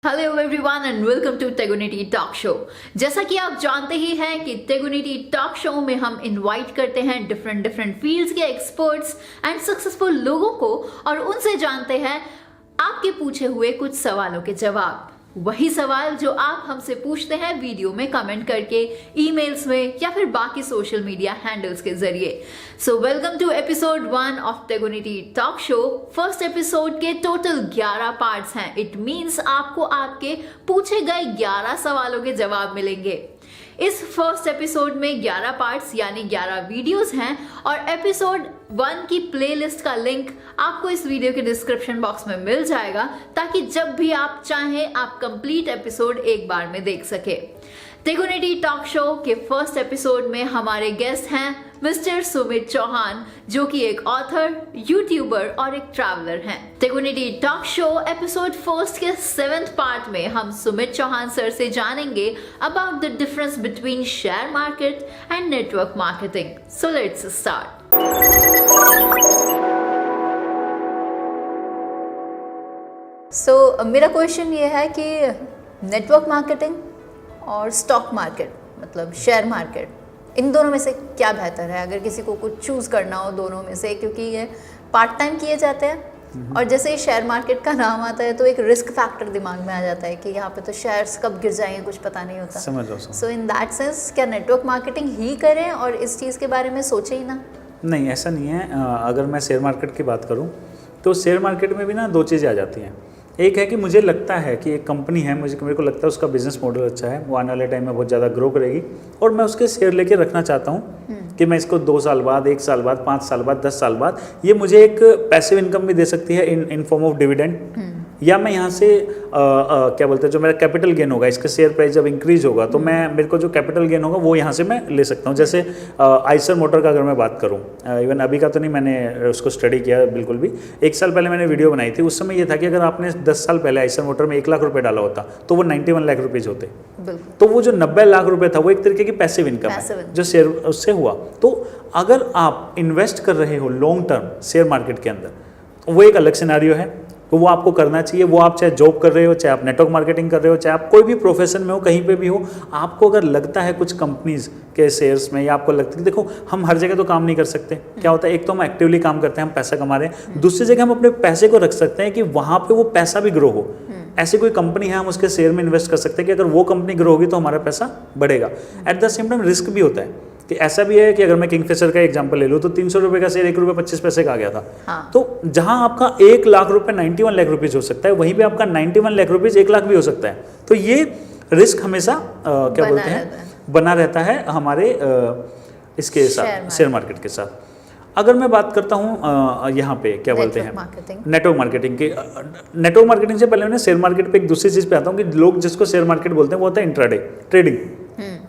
Hello everyone and welcome to Tegunity talk show. जैसा कि आप जानते ही हैं कि टेगुनिटी टॉक शो में हम इनवाइट करते हैं डिफरेंट फील्ड्स के एक्सपर्ट्स एंड सक्सेसफुल लोगों को और उनसे जानते हैं आपके पूछे हुए कुछ सवालों के जवाब। वही सवाल जो आप हमसे पूछते हैं वीडियो में कमेंट करके, ईमेल्स में या फिर बाकी सोशल मीडिया हैंडल्स के जरिए। So welcome to episode 1 of Tegunity talk show. First episode के टोटल 11 पार्ट्स हैं। इट मींस आपको आपके पूछे गए 11 सवालों के जवाब मिलेंगे। इस फर्स्ट एपिसोड में 11 पार्ट्स यानी 11 वीडियोस हैं और एपिसोड 1 की प्लेलिस्ट का लिंक आपको इस वीडियो के डिस्क्रिप्शन बॉक्स में मिल जाएगा ताकि जब भी आप चाहें आप कंप्लीट एपिसोड एक बार में देख सके। टेगुनिटी टॉक शो के फर्स्ट एपिसोड में हमारे गेस्ट हैं मिस्टर सुमित चौहान, जो कि एक ऑथर, यूट्यूबर और एक ट्रैवलर हैं। टेगुनिटी टॉक शो एपिसोड फर्स्ट के 7th पार्ट में हम सुमित चौहान सर से जानेंगे about the difference between share market and network marketing. So let's start. So मेरा क्वेश्चन ये है कि नेटवर्क मार्केटिंग और स्टॉक मार्केट मतलब शेयर मार्केट, इन दोनों में से क्या बेहतर है अगर किसी को कुछ चूज़ करना हो दोनों में से? क्योंकि ये पार्ट टाइम किए जाते हैं और जैसे ही शेयर मार्केट का नाम आता है तो एक रिस्क फैक्टर दिमाग में आ जाता है कि यहाँ पे तो शेयर्स कब गिर जाएंगे कुछ पता नहीं होता। समझ लो। सो इन दैट सेंस क्या नेटवर्क मार्केटिंग ही करें और इस चीज़ के बारे में सोचे ही ना? नहीं, ऐसा नहीं है। अगर मैं शेयर मार्केट की बात करूं तो शेयर मार्केट में भी ना दो चीज़ें आ जाती हैं। एक है कि मुझे लगता है कि एक कंपनी है, मेरे को लगता है उसका बिजनेस मॉडल अच्छा है, वो आने वाले टाइम में बहुत ज़्यादा ग्रो करेगी और मैं उसके शेयर लेके रखना चाहता हूँ कि मैं इसको 2 साल बाद, 1 साल बाद, 5 साल बाद, 10 साल बाद ये मुझे एक पैसिव इनकम भी दे सकती है इन फॉर्म ऑफ डिविडेंड, या मैं यहाँ से क्या बोलते हैं जो मेरा कैपिटल गेन होगा, इसका शेयर प्राइस जब इंक्रीज होगा तो मेरे को जो कैपिटल गेन होगा वो यहाँ से मैं ले सकता हूँ। जैसे आइसर मोटर का अगर मैं बात करूँ, इवन अभी का तो नहीं, मैंने उसको स्टडी किया बिल्कुल भी। 1 साल पहले मैंने वीडियो बनाई थी, उस समय ये था कि अगर आपने 10 साल पहले आइसर मोटर में 1 लाख रुपये डाला होता तो वो 91 लाख रुपीज़ होते। तो वो जो 90 लाख रुपये था वो एक तरीके की पैसिव इनकम है जो शेयर उससे हुआ। तो अगर आप इन्वेस्ट कर रहे हो लॉन्ग टर्म शेयर मार्केट के अंदर, वो एक अलग सिनारियो है, तो वो आपको करना चाहिए। वो आप चाहे जॉब कर रहे हो, चाहे आप नेटवर्क मार्केटिंग कर रहे हो, चाहे आप कोई भी प्रोफेशन में हो, कहीं पे भी हो, आपको अगर लगता है कुछ कंपनीज के शेयर्स में, या आपको लगता है, देखो हम हर जगह तो काम नहीं कर सकते। क्या होता है, एक तो हम एक्टिवली काम करते हैं, हम पैसा कमा रहे हैं, दूसरी जगह हम अपने पैसे को रख सकते हैं कि वहाँ पे वो पैसा भी ग्रो हो। ऐसी कोई कंपनी है, हम उसके शेयर में इन्वेस्ट कर सकते हैं कि अगर वो कंपनी ग्रो होगी तो हमारा पैसा बढ़ेगा। At the same time risk भी होता है कि ऐसा भी है कि अगर मैं किंगफिशर का एग्जांपल ले लूँ तो 300 रुपये का शेयर 1 रुपये 25 पैसे का आ गया था। हाँ। तो जहां आपका 1 लाख रुपए 91 लाख रुपीज़ हो सकता है, वहीं पे आपका 91 लाख रुपीज़ 1 लाख भी हो सकता है। तो ये रिस्क हमेशा क्या बोलते हैं बना रहता है हमारे इसके साथ, शेयर मार्केट के साथ। अगर मैं बात करता हूँ यहाँ पे क्या बोलते हैं नेटवर्क मार्केटिंग की, नेटवर्क मार्केटिंग से पहले मैंने शेयर मार्केट पे एक दूसरी चीज़ पे आता हूँ कि लोग जिसको शेयर मार्केट बोलते हैं वो होता है इंट्राडे ट्रेडिंग।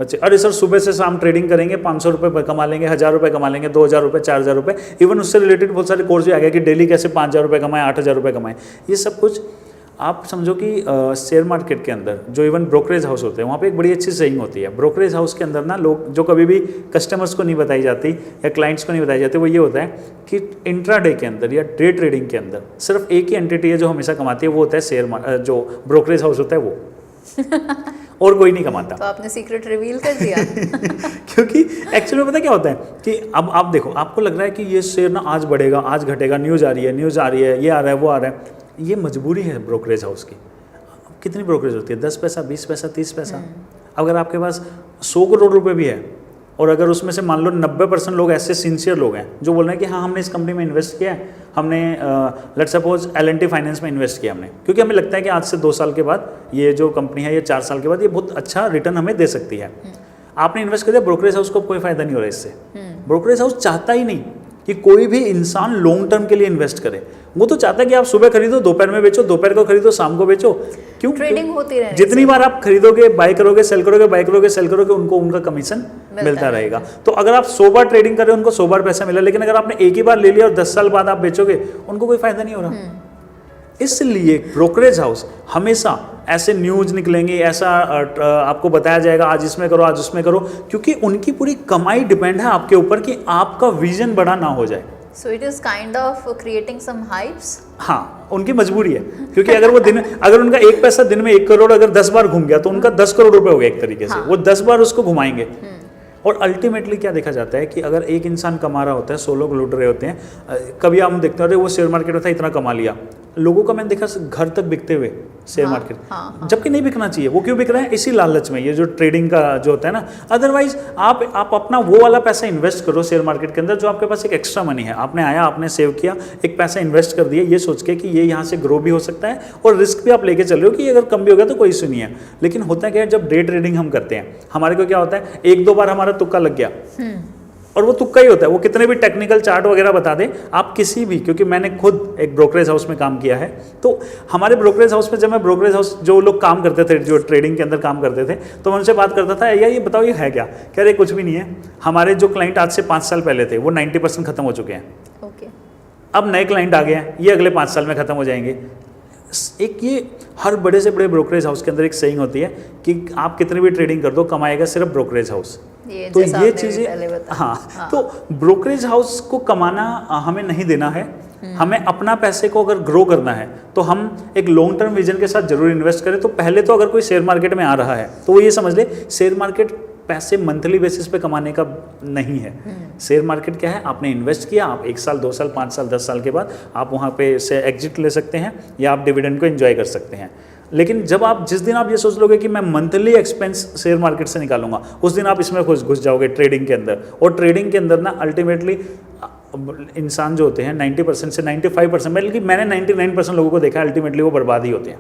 अच्छा, अरे सर सुबह से शाम ट्रेडिंग करेंगे, 500 रुपये कमा लेंगे, 1000 रुपये कमा लेंगे, 2000 रुपये, 4000 रुपये, इवन उससे रिलेटेड बहुत सारे कोर्स भी आ गए कि डेली कैसे 5000 रुपये कमाएं, 8000 रुपये कमाएं। ये सब कुछ आप समझो कि शेयर मार्केट के अंदर जो इवन ब्रोकरेज हाउस होते हैं वहाँ पे एक बड़ी अच्छी सेइंग होती है। ब्रोकरेज हाउस के अंदर ना लोग जो कभी भी कस्टमर्स को नहीं बताई जाती या क्लाइंट्स को नहीं बताई जाती, वो ये होता है कि इंट्राडे के अंदर या डे ट्रेडिंग के अंदर सिर्फ एक ही एंटिटी है जो हमेशा कमाती है, वो होता है शेयर जो ब्रोकरेज हाउस होता है वो और कोई नहीं कमाता। तो आपने सीक्रेट रिवील कर दिया। क्योंकि एक्चुअली में पता क्या होता है कि अब आप देखो, आपको लग रहा है कि ये शेयर ना आज बढ़ेगा, आज घटेगा, न्यूज़ आ रही है, ये आ रहा है, वो आ रहा है। ये मजबूरी है ब्रोकरेज हाउस की। कितनी ब्रोकरेज होती है? 10 पैसा, 20 पैसा, 30 पैसा। अगर आपके पास 100 करोड़ रुपए भी है और अगर उसमें से मान लो 90% लोग ऐसे सिंसियर लोग हैं जो बोल रहे हैं कि हाँ हमने इस कंपनी में इन्वेस्ट किया है, हमने लेट्स सपोज L&T फाइनेंस में इन्वेस्ट किया हमने, क्योंकि हमें लगता है कि आज से 2 साल के बाद ये जो कंपनी है, ये 4 साल के बाद ये बहुत अच्छा रिटर्न हमें दे सकती है। आपने इन्वेस्ट कर दिया, ब्रोकरेज हाउस को कोई फायदा नहीं हो रहा इससे। ब्रोकरेज हाउस चाहता ही नहीं कि कोई भी इंसान लॉन्ग टर्म के लिए इन्वेस्ट करे। वो तो चाहता है कि आप सुबह खरीदो, दोपहर में बेचो, दोपहर को खरीदो, शाम को बेचो। क्यों? ट्रेडिंग होती रहे। जितनी बार आप खरीदोगे, बाय करोगे, सेल करोगे, बाय करोगे, सेल करोगे, उनको उनका कमीशन मिलता रहेगा। तो अगर आप 100 बार ट्रेडिंग कर रहे हो, उनको 100 बार पैसा मिला, लेकिन अगर आपने एक ही बार ले लिया और 10 साल बाद आप बेचोगे, उनको कोई फायदा नहीं हो रहा। इसलिए ब्रोकरेज हाउस हमेशा ऐसे न्यूज निकलेंगे, ऐसा आपको बताया जाएगा आज इसमें करो, आज उसमें करो, क्योंकि उनकी पूरी कमाई डिपेंड है आपके ऊपर कि आपका विजन बड़ा ना हो जाए। So it is kind of creating some hypes. हाँ, उनकी मजबूरी है, क्योंकि अगर वो दिन अगर उनका एक पैसा दिन में 1 करोड़ अगर 10 बार घूम गया तो उनका 10 करोड़ रुपए हो गया एक तरीके से। हाँ। वो 10 बार उसको घुमाएंगे। और अल्टीमेटली क्या देखा जाता है कि अगर एक इंसान कमा रहा होता है, 100 लोग लूट रहे होते हैं, कभी हम देखते हैं अरे वो शेयर मार्केट में था इतना कमा लिया, लोगों का मैंने देखा घर तक बिकते हुए शेयर मार्केट, जबकि नहीं बिकना चाहिए। वो क्यों बिक रहा है? इसी लालच में, ये जो ट्रेडिंग का जो होता है ना। अदरवाइज आप अपना वो वाला पैसा इन्वेस्ट करो शेयर मार्केट के अंदर जो आपके पास एक एक्स्ट्रा मनी है, आपने आया, आपने सेव किया, एक पैसा इन्वेस्ट कर दिया, ये सोच के कि ये यहाँ से ग्रो भी हो सकता है और रिस्क भी आप लेके चल रहे हो कि अगर कम भी हो गया तो कोई इशू नहीं है। लेकिन होता क्या है, जब डे ट्रेडिंग हम करते हैं, हमारे को क्या होता है, 1-2 बार हमारा तुक्का लग गया, और वो तुक्का ही होता है। वो कितने भी टेक्निकल चार्ट वगैरह बता दें आप किसी भी, क्योंकि मैंने खुद एक ब्रोकरेज हाउस में काम किया है, तो हमारे ब्रोकरेज हाउस में जब मैं ब्रोकरेज हाउस जो लोग काम करते थे, जो ट्रेडिंग के अंदर काम करते थे, तो मैं उनसे बात करता था, या ये बताओ ये है क्या? कह रहे कुछ भी नहीं है, हमारे जो क्लाइंट आज से 5 साल पहले थे वो 90% खत्म हो चुके हैं। ओके। अब नए क्लाइंट आ गए हैं, ये अगले 5 साल में खत्म हो जाएंगे। एक ये हर बड़े से बड़े ब्रोकरेज हाउस के अंदर एक सेइंग होती है कि आप कितनी भी ट्रेडिंग कर दो, कमाएगा सिर्फ ब्रोकरेज हाउस। तो ये चीज़ें, हाँ, तो ब्रोकरेज हाउस को कमाना हमें नहीं देना है। हमें अपना पैसे को अगर ग्रो करना है तो हम एक लॉन्ग टर्म विजन के साथ जरूर इन्वेस्ट करें। तो पहले तो अगर कोई शेयर मार्केट में आ रहा है तो वो ये समझ ले, शेयर मार्केट पैसे मंथली बेसिस पे कमाने का नहीं है। शेयर मार्केट क्या है, आपने इन्वेस्ट किया, आप 1 साल 2 साल 5 साल 10 साल के बाद आप वहाँ पे से एग्जिट ले सकते हैं या आप डिविडेंड को एंजॉय कर सकते हैं। लेकिन जब आप जिस दिन आप ये सोच लोगे कि मैं मंथली एक्सपेंस शेयर मार्केट से निकालूंगा, उस दिन आप इसमें घुस जाओगे ट्रेडिंग के अंदर। और ट्रेडिंग के अंदर ना अल्टीमेटली इंसान जो होते हैं 90% से 95%, बल्कि मैंने 99% लोगों को देखा है, अल्टीमेटली वो बर्बाद ही होते हैं।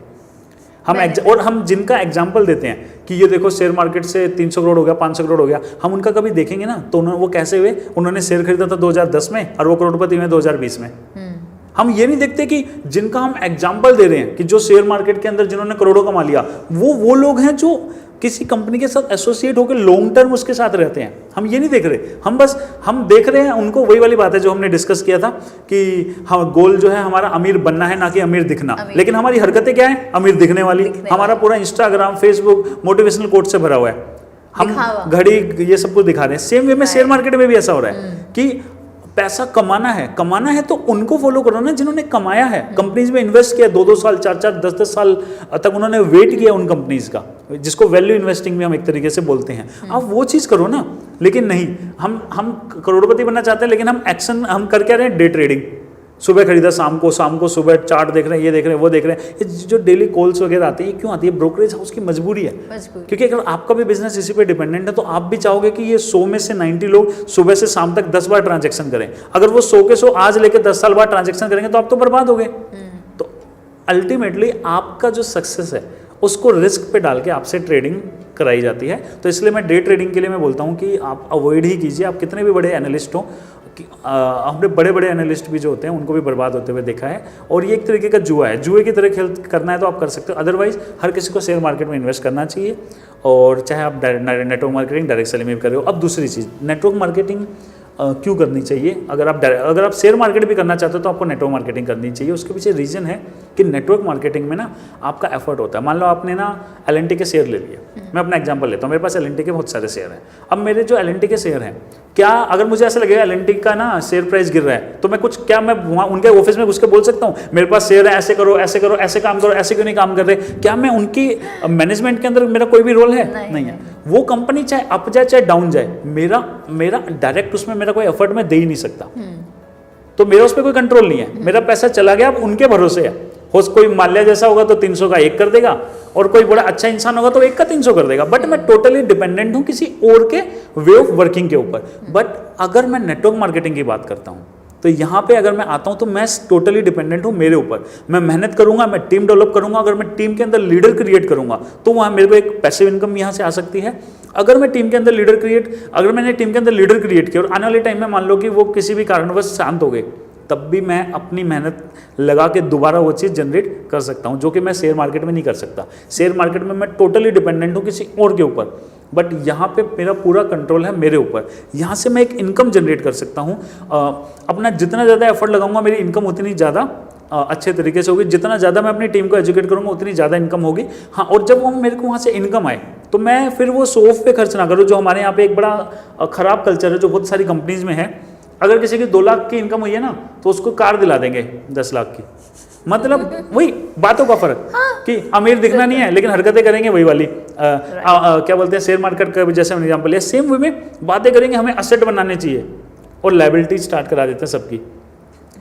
हम जिनका एग्जाम्पल देते हैं कि ये देखो शेयर मार्केट से 300 करोड़ हो गया, 500 करोड़ हो गया, हम उनका कभी देखेंगे ना तो वो कैसे हुए। उन्होंने शेयर खरीदा था 2010 में और वो करोड़पति हुए 2020 में। हम ये नहीं देखते कि जिनका हम एग्जाम्पल दे रहे हैं कि जो शेयर मार्केट के अंदर जिन्होंने करोड़ों कमा लिया, वो लोग हैं जो किसी कंपनी के साथ एसोसिएट होकर लॉन्ग टर्म उसके साथ रहते हैं। हम ये नहीं देख रहे, हम देख रहे हैं उनको। वही वाली बात है जो हमने डिस्कस किया था कि हम गोल जो है हमारा अमीर बनना है, ना कि अमीर दिखना। लेकिन हमारी हरकतें क्या है, अमीर दिखने वाली। हमारा पूरा इंस्टाग्राम, फेसबुक मोटिवेशनल कोट से भरा हुआ है। हम घड़ी ये सब कुछ दिखा रहे हैं। सेम वे में शेयर मार्केट में भी ऐसा हो रहा है कि पैसा कमाना है तो उनको फॉलो करो ना जिन्होंने कमाया है, कंपनीज में इन्वेस्ट किया, 2-2 साल 4-4 10-10 साल तक उन्होंने वेट किया उन कंपनीज का, जिसको वैल्यू इन्वेस्टिंग में हम एक तरीके से बोलते हैं। आप वो चीज़ करो ना। लेकिन नहीं, हम करोड़पति बनना चाहते हैं, लेकिन हम कर क्या रहे हैं, डे ट्रेडिंग। सुबह खरीदा, शाम को सुबह चार्ट देख रहे हैं, ये देख रहे हैं, वो देख रहे हैं। ये जो डेली कॉल्स वगैरह आती है, क्यों आती है? ब्रोकरेज हाउस की मजबूरी है। क्योंकि अगर आपका भी बिजनेस इसी पे डिपेंडेंट है तो आप भी चाहोगे कि ये 100 में से 90 लोग सुबह से शाम तक 10 बार ट्रांजेक्शन करें। अगर वो 100 के 100 आज लेके 10 साल बाद ट्रांजेक्शन करेंगे तो आप तो बर्बाद हो गए। तो अल्टीमेटली आपका जो सक्सेस है उसको रिस्क पे डाल के आपसे ट्रेडिंग कराई जाती है। तो इसलिए मैं डे ट्रेडिंग के लिए मैं बोलता हूँ कि आप अवॉइड ही कीजिए। आप कितने भी बड़े एनालिस्ट हो, हमने बड़े एनालिस्ट भी जो होते हैं उनको भी बर्बाद होते हुए देखा है। और ये एक तरीके का जुआ है, जुए की तरह खेल करना है तो आप कर सकते हो। अदरवाइज हर किसी को शेयर मार्केट में इन्वेस्ट करना चाहिए। और चाहे आप नेटवर्क मार्केटिंग, डायरेक्ट सेलिंग में कर रहे हो। अब दूसरी चीज़, नेटवर्क मार्केटिंग क्यों करनी चाहिए? अगर आप शेयर मार्केट भी करना चाहते हो तो आपको नेटवर्क मार्केटिंग करनी चाहिए। उसके पीछे रीज़न है कि नेटवर्क मार्केटिंग में ना आपका एफर्ट होता है। मान लो आपने ना L&T के शेयर ले लिए, मैं अपना एग्जांपल लेता हूँ। मेरे पास L&T के बहुत सारे शेयर हैं। अब मेरे जो L&T के शेयर हैं, क्या अगर मुझे ऐसा लगेगा L&T का ना शेयर प्राइस गिर रहा है तो मैं वहाँ उनके ऑफिस में घुस के बोल सकता हूँ मेरे पास शेयर है, ऐसे करो, ऐसे करो, ऐसे काम करो, ऐसे क्यों नहीं काम कर रहे? क्या मैं उनकी मैनेजमेंट के अंदर मेरा कोई भी रोल है? नहीं है। वो कंपनी चाहे अप जाए चाहे डाउन जाए, मेरा डायरेक्ट उसमें मेरा कोई एफर्ट में दे ही नहीं सकता। तो मेरा उस पर कोई कंट्रोल नहीं है। मेरा पैसा चला गया, अब उनके भरोसे है। हो कोई माल्या जैसा होगा तो 300 का 1 कर देगा, और कोई बड़ा अच्छा इंसान होगा तो 1 का 300 कर देगा। बट मैं टोटली डिपेंडेंट हूं किसी और के वे ऑफ वर्किंग के ऊपर। बट अगर मैं नेटवर्क मार्केटिंग की बात करता हूं तो यहाँ पे अगर मैं आता हूँ तो मैं टोटली डिपेंडेंट हूँ मेरे ऊपर। मैं मेहनत करूंगा, मैं टीम डेवलप करूंगा। अगर मैं टीम के अंदर लीडर क्रिएट करूंगा तो वहाँ मेरे को एक पैसिव इनकम यहाँ से आ सकती है। अगर मैंने टीम के अंदर लीडर क्रिएट किया और आने वाले टाइम में मान लो कि वो किसी भी कारणवश शांत हो गए, तब भी मैं अपनी मेहनत लगा के दोबारा वो चीज़ जनरेट कर सकता हूँ, जो कि मैं शेयर मार्केट में नहीं कर सकता। शेयर मार्केट में मैं टोटली डिपेंडेंट हूँ किसी और के ऊपर। बट यहाँ पे मेरा पूरा कंट्रोल है मेरे ऊपर। यहाँ से मैं एक इनकम जनरेट कर सकता हूँ। अपना जितना ज़्यादा एफर्ट लगाऊंगा मेरी इनकम उतनी ज़्यादा अच्छे तरीके से होगी। जितना ज़्यादा मैं अपनी टीम को एजुकेट करूँगा उतनी ज़्यादा इनकम होगी। हाँ, और जब वो मेरे को वहाँ से इनकम आए तो मैं फिर वो शो ऑफ पे खर्च ना करूँ, जो हमारे यहाँ पे एक बड़ा ख़राब कल्चर है जो बहुत सारी कंपनीज में है अगर किसी की 2 लाख की इनकम हुई है ना तो उसको कार दिला देंगे 10 लाख की। मतलब वही बातों का फर्क कि अमीर दिखना नहीं है लेकिन हरकतें करेंगे वही वाली। क्या बोलते हैं शेयर मार्केट का जैसे एग्जाम्पल है, सेम वे में बातें करेंगे हमें असेट बनाने चाहिए और लायबिलिटी स्टार्ट करा देते हैं सबकी।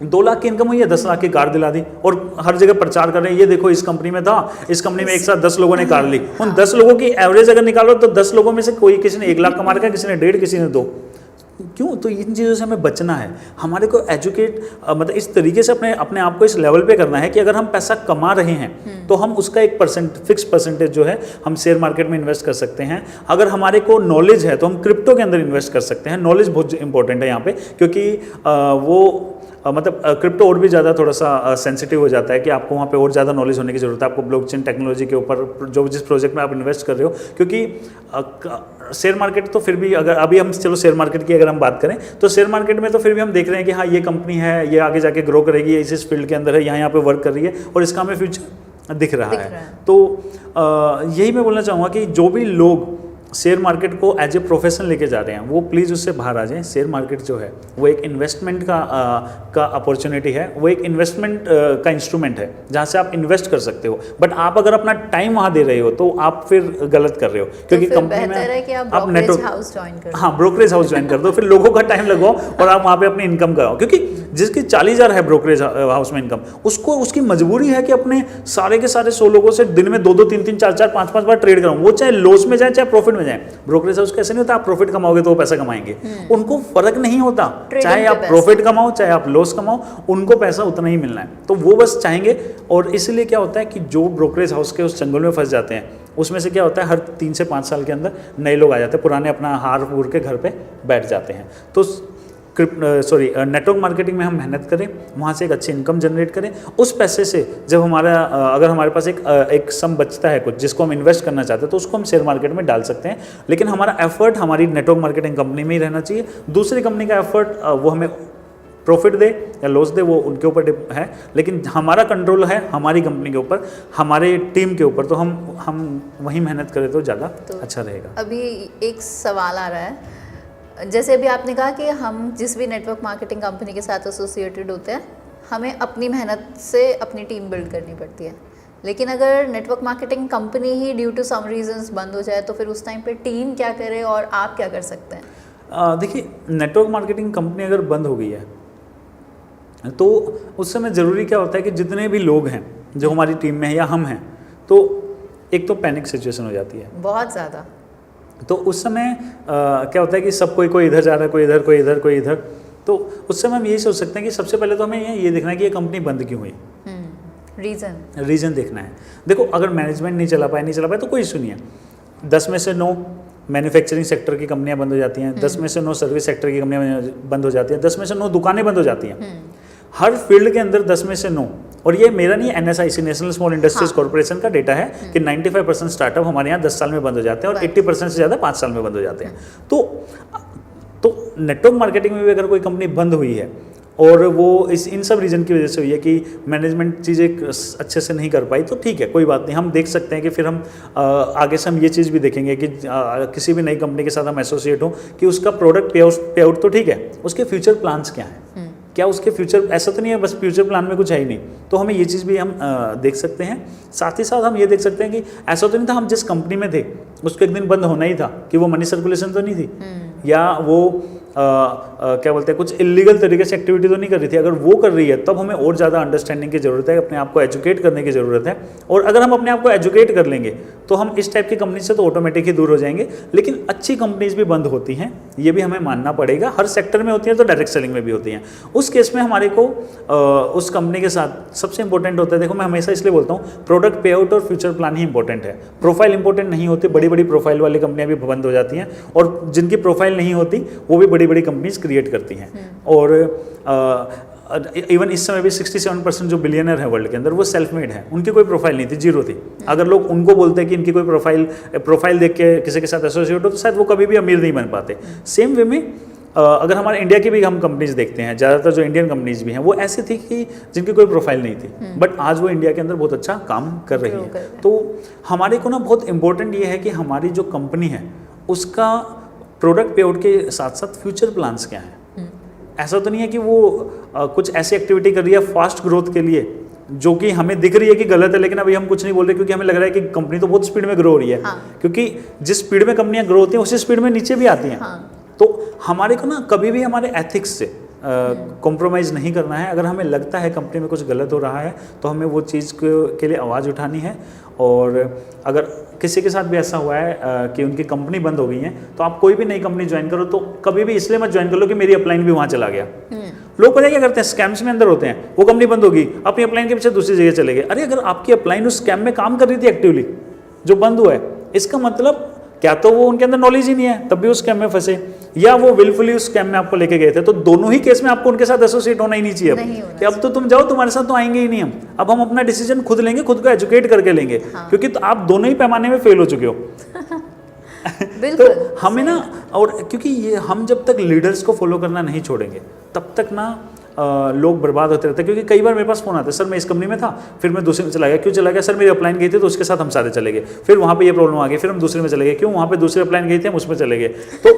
2 लाख की इनकम हुई है, 10 लाख की कार दिला दी और हर जगह प्रचार कर रहे हैं, ये देखो इस कंपनी में था, इस कंपनी में एक साथ 10 लोगों ने कार ली। उन 10 लोगों की एवरेज अगर निकालो तो 10 लोगों में से कोई, किसी ने 1 लाख कमा रखा है, किसी ने 1.5, किसी ने 2। क्यों? तो इन चीज़ों से हमें बचना है। हमारे को एजुकेट मतलब इस तरीके से अपने आप को इस लेवल पे करना है कि अगर हम पैसा कमा रहे हैं तो हम उसका एक फिक्स परसेंटेज जो है हम शेयर मार्केट में इन्वेस्ट कर सकते हैं। अगर हमारे को नॉलेज है तो हम क्रिप्टो के अंदर इन्वेस्ट कर सकते हैं। नॉलेज बहुत इंपॉर्टेंट है यहाँ पे, क्योंकि मतलब क्रिप्टो और भी ज़्यादा थोड़ा सा सेंसिटिव हो जाता है कि आपको वहाँ पे और ज़्यादा नॉलेज होने की ज़रूरत है। आपको ब्लॉकचेन टेक्नोलॉजी के ऊपर जो जिस प्रोजेक्ट में आप इन्वेस्ट कर रहे हो, क्योंकि शेयर मार्केट तो फिर भी अगर अभी हम चलो शेयर मार्केट की अगर हम बात करें तो शेयर मार्केट में तो फिर भी हम देख रहे हैं कि हाँ ये कंपनी है, ये आगे जाके ग्रो करेगी, ये इस फील्ड के अंदर है, यहाँ पे वर्क कर रही है और इसका हमें फ्यूचर दिख रहा है। तो यही मैं बोलना चाहूँगा कि जो भी लोग शेयर मार्केट को एज ए प्रोफेशन लेके जा रहे हैं वो प्लीज़ उससे बाहर आ जाएं। शेयर मार्केट जो है वो एक इन्वेस्टमेंट का अपॉर्चुनिटी है, वो एक इन्वेस्टमेंट का इंस्ट्रूमेंट है जहाँ से आप इन्वेस्ट कर सकते हो। बट आप अगर अपना टाइम वहाँ दे रहे हो तो आप फिर गलत कर रहे हो, क्योंकि कंपनी में आप नेटवर्क हाउस ज्वाइन कर, हाँ ब्रोकरेज हाउस ज्वाइन कर दो, फिर लोगों का टाइम लगाओ और आप वहाँ पे अपनी इनकम कराओ। क्योंकि जिसकी 40,000 है ब्रोकरेज हाउस में इनकम, उसको उसकी मजबूरी है कि अपने सारे के सारे 100 लोगों से दिन में 2-2, 3-3, 4-4, 5-5 बार ट्रेड कराऊं, वो चाहे लॉस में जाए चाहे प्रॉफिट में जाए। ब्रोकरेज हाउस कैसे नहीं होता, आप प्रॉफिट कमाओगे तो वो पैसा कमाएंगे, उनको फर्क नहीं होता, चाहे आप प्रॉफिट कमाओ चाहे आप लॉस कमाओ, उनको पैसा उतना ही मिलना है। तो वो बस चाहेंगे। और इसलिए क्या होता है कि जो ब्रोकरेज हाउस के उस जंगल में फंस जाते हैं, उसमें से क्या होता है हर 3 से 5 साल के अंदर नए लोग आ जाते हैं, पुराने अपना हार फूर के घर पे बैठ जाते हैं। तो नेटवर्क मार्केटिंग में हम मेहनत करें, वहाँ से एक अच्छी इनकम जनरेट करें। उस पैसे से जब अगर हमारे पास एक सम बचता है कुछ जिसको हम इन्वेस्ट करना चाहते हैं तो उसको हम शेयर मार्केट में डाल सकते हैं। लेकिन हमारा एफर्ट हमारी नेटवर्क मार्केटिंग कंपनी में ही रहना चाहिए। दूसरी कंपनी का एफर्ट वो हमें प्रॉफिट दे या लॉस दे वो उनके ऊपर है, लेकिन हमारा कंट्रोल है हमारी कंपनी के ऊपर, हमारे टीम के ऊपर। तो हम वही मेहनत करें तो ज़्यादा अच्छा रहेगा। अभी एक सवाल आ रहा है, जैसे अभी आपने कहा कि हम जिस भी नेटवर्क मार्केटिंग कंपनी के साथ एसोसिएटेड होते हैं हमें अपनी मेहनत से अपनी टीम बिल्ड करनी पड़ती है। लेकिन अगर नेटवर्क मार्केटिंग कंपनी ही ड्यू टू सम रीजंस बंद हो जाए तो फिर उस टाइम पे टीम क्या करे और आप क्या कर सकते हैं? देखिए, नेटवर्क मार्केटिंग कंपनी अगर बंद हो गई है तो उस समय ज़रूरी क्या होता है कि जितने भी लोग हैं जो हमारी टीम में है या हम हैं, तो एक तो पैनिक सिचुएशन हो जाती है बहुत ज़्यादा। तो उस समय क्या होता है कि सब कोई इधर जा रहा है, कोई इधर, कोई इधर, कोई इधर। तो उस समय हम यही सोच सकते हैं कि सबसे पहले तो हमें ये देखना है कि ये कंपनी बंद क्यों हुई। रीज़न देखना है। देखो, अगर मैनेजमेंट नहीं चला पाए तो कोई इशू नहीं है। 10 में से 9 मैन्युफैक्चरिंग सेक्टर की कंपनियां बंद हो जाती हैं, 10 में से 9 सर्विस सेक्टर की कंपनियां बंद हो जाती हैं, 10 में से 9 दुकानें बंद हो जाती हैं। हर फील्ड के अंदर 10 में से 9। और ये मेरा नहीं, NSIC national small industries corporation का डेटा है कि 95% स्टार्टअप हमारे यहाँ 10 साल में बंद हो जाते हैं और 80% से ज़्यादा 5 साल में बंद हो जाते हैं। तो नेटवर्क मार्केटिंग में भी अगर कोई कंपनी बंद हुई है और वो इन सब रीज़न की वजह से हुई है कि मैनेजमेंट चीज़ें अच्छे से नहीं कर पाई, तो ठीक है, कोई बात नहीं। हम देख सकते हैं कि फिर हम आगे से हम ये चीज़ भी देखेंगे कि किसी भी नई कंपनी के साथ हम एसोसिएट हों कि उसका प्रोडक्ट पे आउट तो ठीक है, उसके फ्यूचर प्लान्स क्या हैं, क्या उसके फ्यूचर, ऐसा तो नहीं है बस फ्यूचर प्लान में कुछ है ही नहीं। तो हमें ये चीज़ भी हम देख सकते हैं। साथ ही साथ हम ये देख सकते हैं कि ऐसा तो नहीं था हम जिस कंपनी में थे उसको एक दिन बंद होना ही था, कि वो मनी सर्कुलेशन तो नहीं थी या वो क्या बोलते हैं कुछ इलीगल तरीके से एक्टिविटी तो नहीं कर रही थी। अगर वो कर रही है तब हमें और ज़्यादा अंडरस्टैंडिंग की ज़रूरत है, अपने आप को एजुकेट करने की ज़रूरत है। और अगर हम अपने आप को एजुकेट कर लेंगे तो हम इस टाइप की कंपनी से तो ऑटोमेटिक ही दूर हो जाएंगे। लेकिन अच्छी कंपनीज भी बंद होती हैं, ये भी हमें मानना पड़ेगा। हर सेक्टर में होती हैं तो डायरेक्ट सेलिंग में भी होती हैं। उस केस में हमारे को उस कंपनी के साथ सबसे इंपॉर्टेंट होता है, देखो मैं हमेशा इसलिए बोलता हूँ प्रोडक्ट पे आउट और फ्यूचर प्लान ही इंपॉर्टेंट है। प्रोफाइल इंपॉर्टेंट नहीं होती, बड़ी बड़ी प्रोफाइल वाली कंपनियां भी बंद हो जाती हैं और जिनकी प्रोफाइल नहीं होती वो भी बड़ी बड़ी कंपनीज क्रिएट करती हैं। और इवन इस समय भी 67% जो बिलियनर है वर्ल्ड के अंदर वो सेल्फ मेड है, उनकी कोई प्रोफाइल नहीं थी, जीरो थी। अगर लोग उनको बोलते हैं कि इनकी कोई प्रोफाइल देख के किसी के साथ एसोसिएट हो तो शायद वो कभी भी अमीर नहीं बन पाते। सेम वे में अगर हमारे इंडिया की भी हम कंपनीज देखते हैं, ज़्यादातर जो इंडियन कंपनीज भी हैं वो ऐसी थी कि जिनकी कोई प्रोफाइल नहीं थी, बट आज वो इंडिया के अंदर बहुत अच्छा काम कर रही है। तो हमारे को ना बहुत इंपॉर्टेंट ये है कि हमारी जो कंपनी है उसका प्रोडक्ट पे आउट के साथ साथ फ्यूचर प्लान्स क्या हैं, ऐसा तो नहीं है कि वो कुछ ऐसी एक्टिविटी कर रही है फास्ट ग्रोथ के लिए जो कि हमें दिख रही है कि गलत है, लेकिन अभी हम कुछ नहीं बोल रहे क्योंकि हमें लग रहा है कि कंपनी तो बहुत स्पीड में ग्रो हो रही है। हाँ। क्योंकि जिस स्पीड में कंपनियां ग्रो होती हैं उसी स्पीड में नीचे भी आती हैं। हाँ। तो हमारे को ना कभी भी हमारे एथिक्स से कॉम्प्रोमाइज़ नहीं करना है। अगर हमें लगता है कंपनी में कुछ गलत हो रहा है तो हमें वो चीज़ के लिए आवाज़ उठानी है। और अगर किसी के साथ भी ऐसा हुआ है कि उनकी कंपनी बंद हो गई है, तो आप कोई भी नई कंपनी ज्वाइन करो तो कभी भी इसलिए मत ज्वाइन कर लो कि मेरी अपलाइन भी वहाँ चला गया। लोग पता है क्या करते हैं, स्कैम्स में अंदर होते हैं, वो कंपनी बंद होगी, अपनी अपलाइन के पीछे दूसरी जगह चले गए। अरे अगर आपकी अपलाइन उस स्कैम में काम कर रही थी एक्टिवली, जो बंद हुआ है, इसका मतलब क्या तो वो उनके अंदर नॉलेज ही नहीं है तब भी उस स्कैम में फंसे, या वो विलफुली उस स्कैम में आपको लेके गए थे। तो दोनों ही केस में आपको उनके साथ एसोसिएट होना ही नहीं चाहिए। कि अब तो तुम जाओ, तुम्हारे साथ तो आएंगे ही नहीं हम, अब हम अपना डिसीजन खुद लेंगे, खुद को एजुकेट करके लेंगे। हाँ। क्योंकि तो आप दोनों ही पैमाने में फेल हो चुके हो। तो हमें ना, और क्योंकि ये हम जब तक लीडर्स को फॉलो करना नहीं छोड़ेंगे तब तक ना लोग बर्बाद होते रहते हैं। क्योंकि कई बार मेरे पास फोन आता है, सर मैं इस कंपनी में था, फिर मैं दूसरे में चला गया। क्यों चला गया? सर मेरी अपलाइन गई थी तो उसके साथ हम सारे चले गए, फिर वहाँ पे ये प्रॉब्लम आ गई, फिर हम दूसरे में चले गए। क्यों? वहाँ पे दूसरी अपलाइन गई थी, हम उसमें चले गए। तो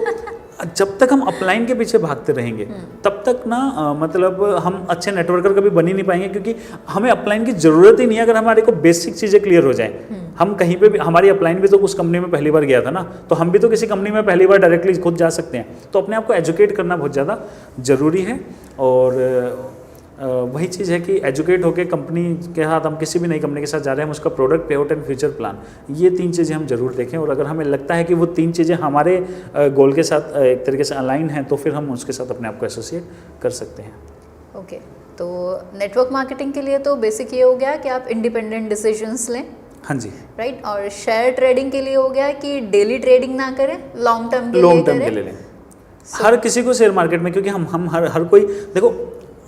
जब तक हम अपलाइन के पीछे भागते रहेंगे तब तक ना मतलब हम अच्छे नेटवर्कर कभी बन ही नहीं पाएंगे। क्योंकि हमें अपलाइन की ज़रूरत ही नहीं है अगर हमारे को बेसिक चीज़ें क्लियर हो जाएं। हम कहीं पे भी, हमारी अपलाइन भी तो उस कंपनी में पहली बार गया था ना, तो हम भी तो किसी कंपनी में पहली बार डायरेक्टली खुद जा सकते हैं। तो अपने आप को एजुकेट करना बहुत ज़्यादा ज़रूरी है। और वही चीज़ है कि एजुकेट होकर कंपनी के साथ, हम किसी भी नई कंपनी के साथ जा रहे हैं, हम उसका product, payout and future plan, ये 3 चीज़ें हम जरूर देखें। और अगर हमें लगता है कि वो 3 चीज़ें हमारे गोल के साथ एक तरीके से अलाइन हैं तो फिर हम उसके साथ अपने आप को एसोसिएट कर सकते हैं। ओके, तो नेटवर्क मार्केटिंग के लिए तो बेसिक ये हो गया कि आप इंडिपेंडेंट डिसीजंस लें। हाँ जी, राइट। और शेयर ट्रेडिंग के लिए हो गया कि डेली ट्रेडिंग ना करें, लॉन्ग टर्म के लिए लें। हर किसी को शेयर मार्केट में, क्योंकि हम हर कोई, देखो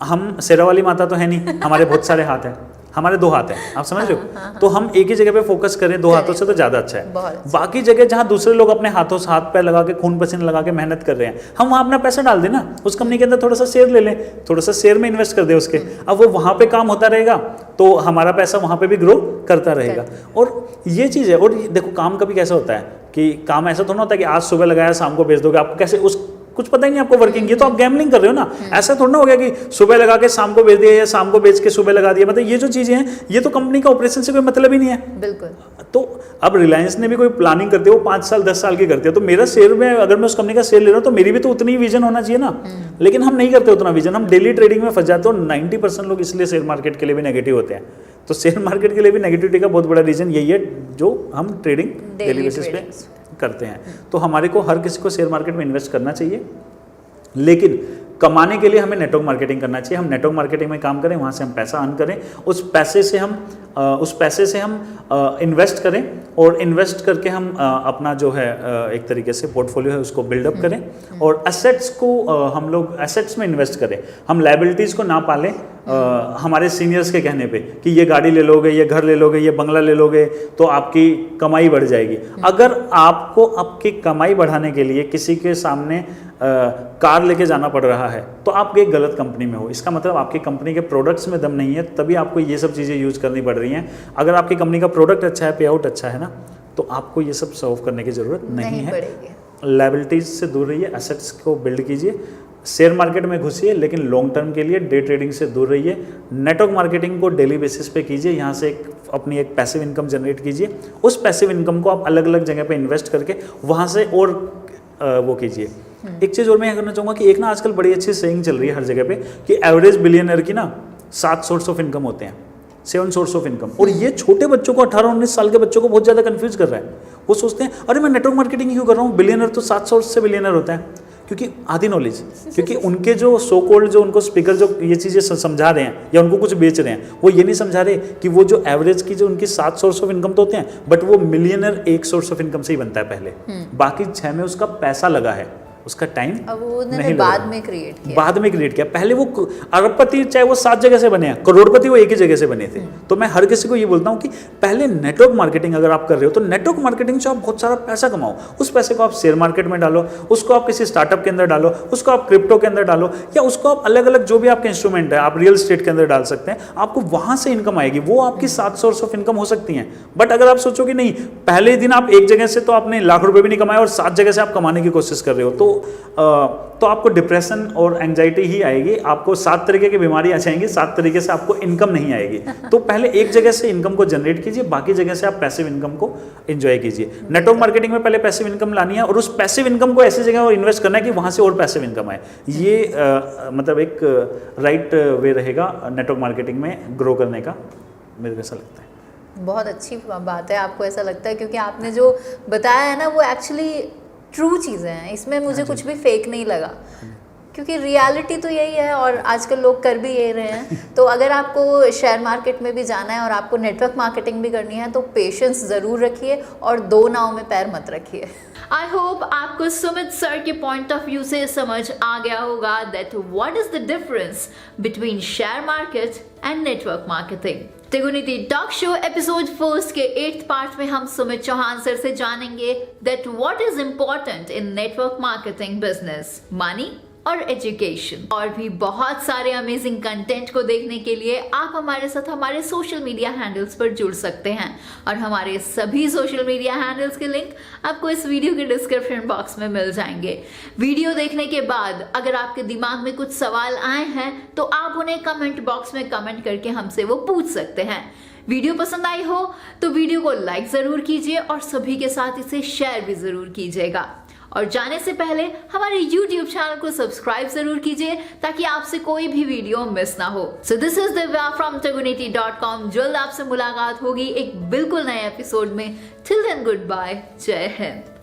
हम शेरा वाली माता तो है नहीं, हमारे बहुत सारे हाथ हैं, हमारे 2 हाथ हैं, आप समझ रहे हो। तो हम एक ही जगह पे फोकस करें 2 हाथों से तो ज़्यादा अच्छा है। बाकी जगह जहाँ दूसरे लोग अपने हाथों से हाथ पैर लगा के, खून पसीना लगा के मेहनत कर रहे हैं, हम वहाँ अपना पैसा डाल दें ना, उस कंपनी के अंदर थोड़ा सा शेयर ले लें, थोड़ा सा शेयर में इन्वेस्ट कर दें उसके। अब वो वहाँ पे काम होता रहेगा तो हमारा पैसा वहाँ पे भी ग्रो करता रहेगा। और ये चीज़ है। और देखो काम कभी कैसा होता है कि काम ऐसा थोड़ा होता है कि आज सुबह लगाया शाम को बेच दोगे, आपको कैसे उस कुछ पता ही नहीं आपको वर्किंग। ये तो आप गैम्बलिंग कर रहे हो ना। ऐसा थोड़ा ना हो गया कि सुबह लगा के शाम को बेच दिया या शाम को बेच के सुबह लगा दिया। मतलब ये जो चीजें हैं, ये तो कंपनी का ऑपरेशन से कोई मतलब ही नहीं है। बिल्कुल। तो अब रिलायंस ने भी कोई प्लानिंग करती है, वो 5 साल 10 साल की करती है। तो मेरा शेयर में, अगर मैं उस कंपनी का शेयर ले रहा हूँ तो मेरी भी तो उतनी ही विजन होना चाहिए ना। लेकिन हम नहीं करते उतना विजन, हम डेली ट्रेडिंग में फंस जाते हैं। और 90% लोग इसलिए शेयर मार्केट के लिए भी नेगेटिव होते हैं। तो शेयर मार्केट के लिए भी नेगेटिविटी का बहुत बड़ा रीजन यही है, जो हम ट्रेडिंग डेली बेसिस पे करते हैं। तो हमारे को हर किसी को शेयर मार्केट में इन्वेस्ट करना चाहिए, लेकिन कमाने के लिए हमें नेटवर्क मार्केटिंग करना चाहिए। हम नेटवर्क मार्केटिंग में काम करें, वहाँ से हम पैसा अर्न करें, उस पैसे से हम इन्वेस्ट करें, और इन्वेस्ट करके हम अपना जो है एक तरीके से पोर्टफोलियो है उसको बिल्डअप करें। और एसेट्स को हम लोग एसेट्स में इन्वेस्ट करें, हम लायबिलिटीज़ को ना पालें हमारे सीनियर्स के कहने पे कि ये गाड़ी ले लोगे, ये घर ले लोगे, ये बंगला ले लोगे तो आपकी कमाई बढ़ जाएगी। अगर आपको आपकी कमाई बढ़ाने के लिए किसी के सामने कार लेके जाना पड़ रहा है तो आप एक गलत कंपनी में हो। इसका मतलब आपकी कंपनी के प्रोडक्ट्स में दम नहीं है, तभी आपको ये सब चीज़ें यूज करनी पड़ रही हैं। अगर आपकी कंपनी का प्रोडक्ट अच्छा है, पे आउट अच्छा है ना, तो आपको ये सब सॉल्व करने की ज़रूरत नहीं है। लायबिलिटीज से दूर रहिए, एसेट्स को बिल्ड कीजिए, शेयर मार्केट में घुसिए, लेकिन लॉन्ग टर्म के लिए डे ट्रेडिंग से दूर रहिए। नेटवर्क मार्केटिंग को डेली बेसिस पे कीजिए, यहाँ से अपनी एक पैसिव इनकम जनरेट कीजिए। उस पैसिव इनकम को आप अलग अलग जगह पे इन्वेस्ट करके वहाँ से और वो कीजिए। एक चीज़ और मैं करना चाहूँगा कि एक ना आजकल बड़ी अच्छी सेइंग चल रही है हर जगह पे कि एवरेज बिलियनर की ना 7 सोर्स ऑफ इनकम होते हैं, 7 सोर्स ऑफ इनकम। और ये छोटे बच्चों को, 18-19 साल के बच्चों को बहुत ज़्यादा कंफ्यूज कर रहा है। वो सोचते हैं अरे मैं नेटवर्क मार्केटिंग क्यों कर रहा हूँ, बिलियनर तो 7 सोर्स से बिलियनर होता है। क्योंकि आधी नॉलेज, क्योंकि उनके जो सो कॉल्ड जो उनको स्पीकर जो ये चीज़ें समझा रहे हैं या उनको कुछ बेच रहे हैं, वो ये नहीं समझा रहे कि वो जो एवरेज की जो उनकी 7 सोर्स ऑफ इनकम तो होते हैं, बट वो मिलियनर 1 सोर्स ऑफ इनकम से ही बनता है पहले, बाकी 6 में उसका पैसा लगा है, उसका टाइम नहीं बाद में क्रिएट किया। बाद में क्रिएट किया। पहले वो अरबपति चाहे वो 7 जगह से बने हैं, करोड़पति वो एक ही जगह से बने थे। तो मैं हर किसी को ये बोलता हूँ कि पहले नेटवर्क मार्केटिंग अगर आप कर रहे हो तो नेटवर्क मार्केटिंग से आप बहुत सारा पैसा कमाओ। उस पैसे को आप शेयर मार्केट में डालो, उसको आप किसी स्टार्टअप के अंदर डालो, उसको आप क्रिप्टो के अंदर डालो, या उसको आप अलग अलग जो भी आपके इंस्ट्रूमेंट है आप रियल एस्टेट के अंदर डाल सकते हैं। आपको वहां से इनकम आएगी, वो आपकी 7 सोर्स ऑफ इनकम हो सकती हैं। बट अगर आप सोचो कि नहीं, पहले दिन आप एक जगह से तो आपने लाख रुपए भी नहीं कमाए और 7 जगह से आप कमाने की कोशिश कर रहे हो, तो तो आपको डिप्रेशन और एंजाइटी ही आएगी, आपको 7 तरीके की बीमारी आ जाएंगी, 7 तरीके से आपको इनकम नहीं आएगी। तो पहले एक जगह से इनकम को जनरेट कीजिए, बाकी जगह से आप पैसिव इनकम को एंजॉय कीजिए। नेटवर्क मार्केटिंग में पहले पैसिव इनकम लानी है और उस पैसिव इनकम को ऐसी जगह इन्वेस्ट करना है कि वहाँ से और पैसिव इनकम आए। ये मतलब एक राइट वे रहेगा नेटवर्क मार्केटिंग में ग्रो करने का, मेरे को ऐसा लगता है। बहुत अच्छी बात है, आपको ऐसा लगता है, क्योंकि आपने जो बताया है ना वो एक्चुअली ट्रू चीज़ें हैं, इसमें मुझे कुछ भी फेक नहीं लगा, क्योंकि रियलिटी तो यही है और आजकल लोग कर भी यही रहे हैं। तो अगर आपको शेयर मार्केट में भी जाना है और आपको नेटवर्क मार्केटिंग भी करनी है तो पेशेंस ज़रूर रखिए और 2 नाव में पैर मत रखिए। आई होप आपको सुमित सर के पॉइंट ऑफ व्यू से समझ आ गया होगा that what is the difference between share market and network marketing. Trigunity talk show episode 1 के 8th पार्ट में हम सुमित चौहान सर से जानेंगे that what is important in network marketing business, money और एजुकेशन। और भी बहुत सारे अमेजिंग कंटेंट को देखने के लिए आप हमारे साथ हमारे सोशल मीडिया हैंडल्स पर जुड़ सकते हैं और हमारे सभी सोशल मीडिया हैंडल्स के लिंक आपको इस वीडियो के डिस्क्रिप्शन बॉक्स में मिल जाएंगे। वीडियो देखने के बाद अगर आपके दिमाग में कुछ सवाल आए हैं तो आप उन्हें कमेंट बॉक्स में कमेंट करके हमसे वो पूछ सकते हैं। वीडियो पसंद आई हो तो वीडियो को लाइक जरूर कीजिए और सभी के साथ इसे शेयर भी जरूर कीजिएगा। और जाने से पहले हमारे YouTube चैनल को सब्सक्राइब जरूर कीजिए ताकि आपसे कोई भी वीडियो मिस ना हो। So this is Divya from Triguniti.com। जल्द आपसे मुलाकात होगी एक बिल्कुल नए एपिसोड में। टिल देन गुड बाय, जय हिंद।